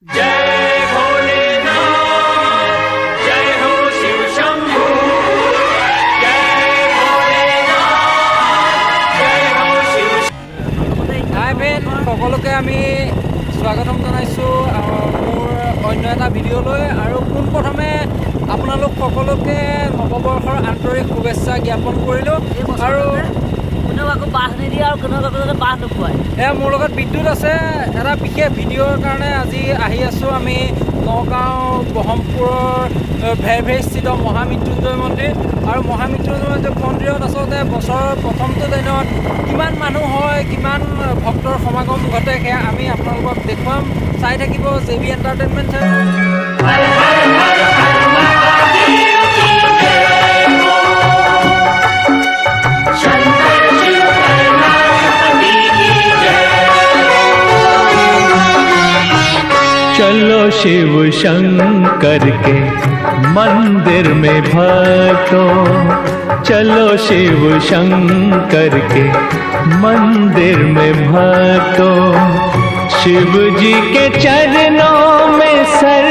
जय भोलेनाथ जय हो शिव शंभू जय भोलेनाथ जय हो शिव हाय फ्रेंड সকলোকে আমি স্বাগতম জনাইছোঁ মোৰ অন্য এটা ভিডিঅ'লৈ আৰু পোনপ্ৰথমে আপোনালোক সকলোকে নৱবৰ্ষৰ আন্তৰিক শুভেচ্ছা জ্ঞাপন কৰিলোঁ আৰু মোৰ লগত বিদ্যুৎ আছে এটা বিশেষ ভিডিঅ'ৰ কাৰণে আজি আহি আছোঁ আমি নগাঁও ব্ৰহ্মপুৰৰ ভেৰভেৰিস্থিত মহামৃত্যুঞ্জয় মন্দিৰ আৰু মহামৃত্যুঞ্জয় মন্দিৰত আচলতে বছৰৰ প্ৰথমটো দিনত কিমান মানুহ হয় কিমান ভক্তৰ সমাগম ঘটে সেয়া আমি আপোনালোকক দেখুৱাম চাই থাকিব JB এণ্টাৰটেইনমেণ্ট चलो शिव शंकर के मंदिर में भक्तों चलो शिव शंकर के मंदिर में भक्तों शिव जी के चरणों में सर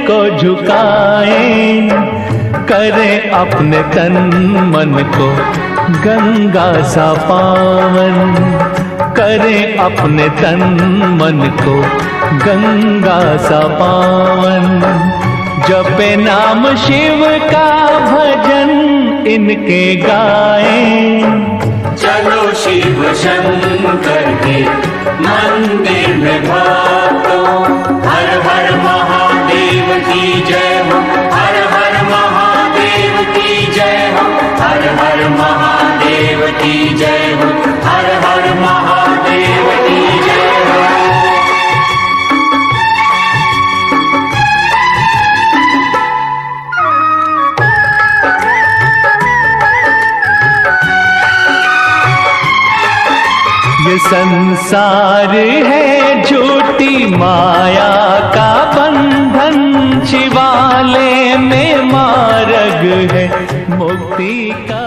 को झुकाएं करें अपने तन मन को गंगा सा पावन करें अपने तन मन को गंगा सा पावन जपे नाम शिव का भजन इनके गाएं चलो शिव शंकर के मंदिर में भक्तों हर हर महादेव की जय हो हर हर महादेव की जय हो हर हर महादेव की जय हो हर हर महादेव की जय हो ये संसार है झूठी माया का बंधन शिवालय में मार्ग है मुक्ति का